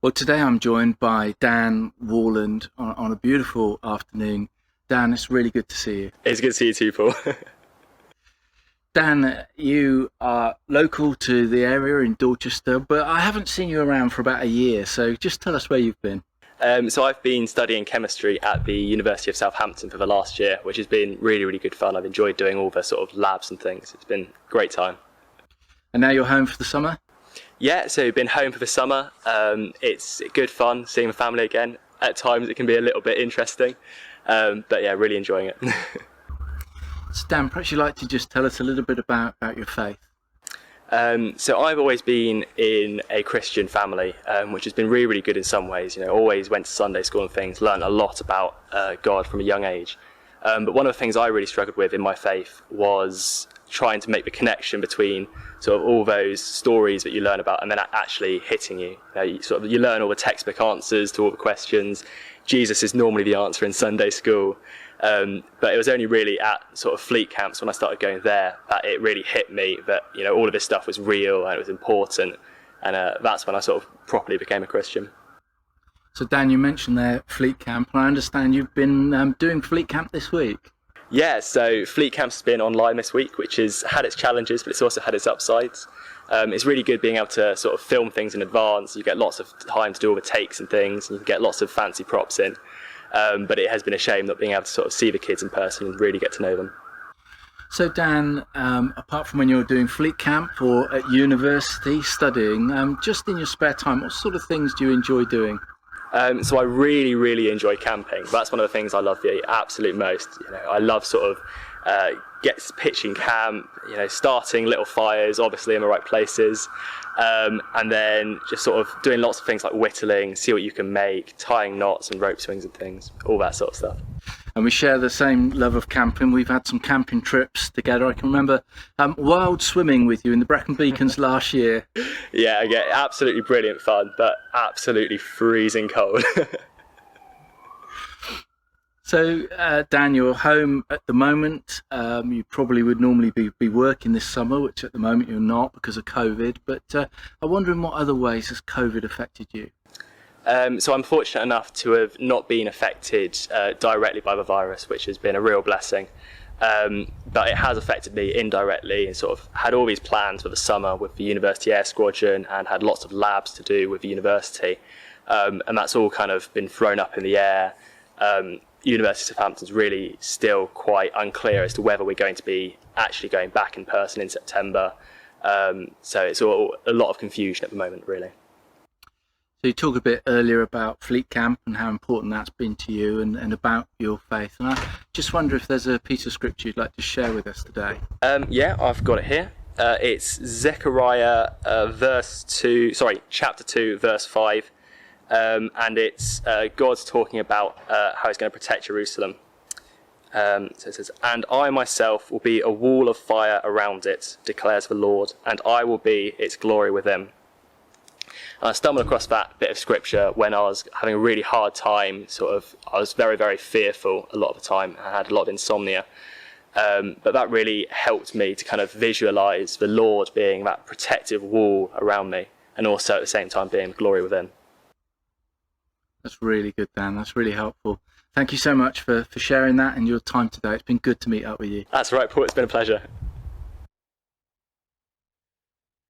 Well, today I'm joined by Dan Warland on a beautiful afternoon. Dan, it's really good to see you. It's good to see you too, Paul. Dan, you are local to the area in Dorchester, but I haven't seen you around for about a year, so just tell us where you've been. So I've been studying chemistry at the University of Southampton for the last year, which has been really, really good fun. I've enjoyed doing all the sort of labs and things. It's been a great time. And now you're home for the summer? Yeah, so been home for the summer. It's good fun seeing the family again. At times it can be a little bit interesting, but yeah, really enjoying it. So Dan, perhaps you'd like to just tell us a little bit about your faith. So I've always been in a Christian family, which has been really, really good in some ways. You know, always went to Sunday school and things, learned a lot about God from a young age. But one of the things I really struggled with in my faith was trying to make the connection between sort of all those stories that you learn about and then actually hitting you. You learn all the textbook answers to all the questions. Jesus is normally the answer in Sunday school. But it was only really at sort of fleet camps when I started going there that it really hit me that, you know, all of this stuff was real and it was important. And that's when I sort of properly became a Christian. So Dan, you mentioned there fleet camp, and I understand you've been doing fleet camp this week. Yeah, so Fleet Camp's been online this week, which has had its challenges, but it's also had its upsides. It's really good being able to sort of film things in advance. You get lots of time to do all the takes and things, and you can get lots of fancy props in. But it has been a shame not being able to sort of see the kids in person and really get to know them. So Dan, apart from when you're doing fleet camp or at university studying, just in your spare time, what sort of things do you enjoy doing? So I really, really enjoy camping. That's one of the things I love the absolute most. You know, I love sort of pitching camp, you know, starting little fires, obviously in the right places, and then just sort of doing lots of things like whittling, see what you can make, tying knots and rope swings and things, all that sort of stuff. And we share the same love of camping. We've had some camping trips together. I can remember wild swimming with you in the Brecon Beacons last year. Yeah, absolutely brilliant fun, but absolutely freezing cold. So, Dan, you're home at the moment. You probably would normally be working this summer, which at the moment you're not because of COVID. But I'm wondering what other ways has COVID affected you? So I'm fortunate enough to have not been affected directly by the virus, which has been a real blessing. But it has affected me indirectly, and sort of had all these plans for the summer with the University Air Squadron and had lots of labs to do with the university. And that's all kind of been thrown up in the air. University of Southampton's really still quite unclear as to whether we're going to be actually going back in person in September. So it's all a lot of confusion at the moment, really. So you talked a bit earlier about Fleet Camp and how important that's been to you and about your faith. And I just wonder if there's a piece of scripture you'd like to share with us today. Yeah, I've got it here. It's Zechariah chapter 2, verse 5. And it's God's talking about how he's going to protect Jerusalem. So it says, "And I myself will be a wall of fire around it, declares the Lord, and I will be its glory within." And I stumbled across that bit of scripture when I was having a really hard time. I was very, very fearful a lot of the time. I had a lot of insomnia. But that really helped me to kind of visualize the Lord being that protective wall around me, and also at the same time being glory within. That's really good, Dan. That's really helpful. Thank you so much for sharing that and your time today. It's been good to meet up with you. That's right, Paul. It's been a pleasure.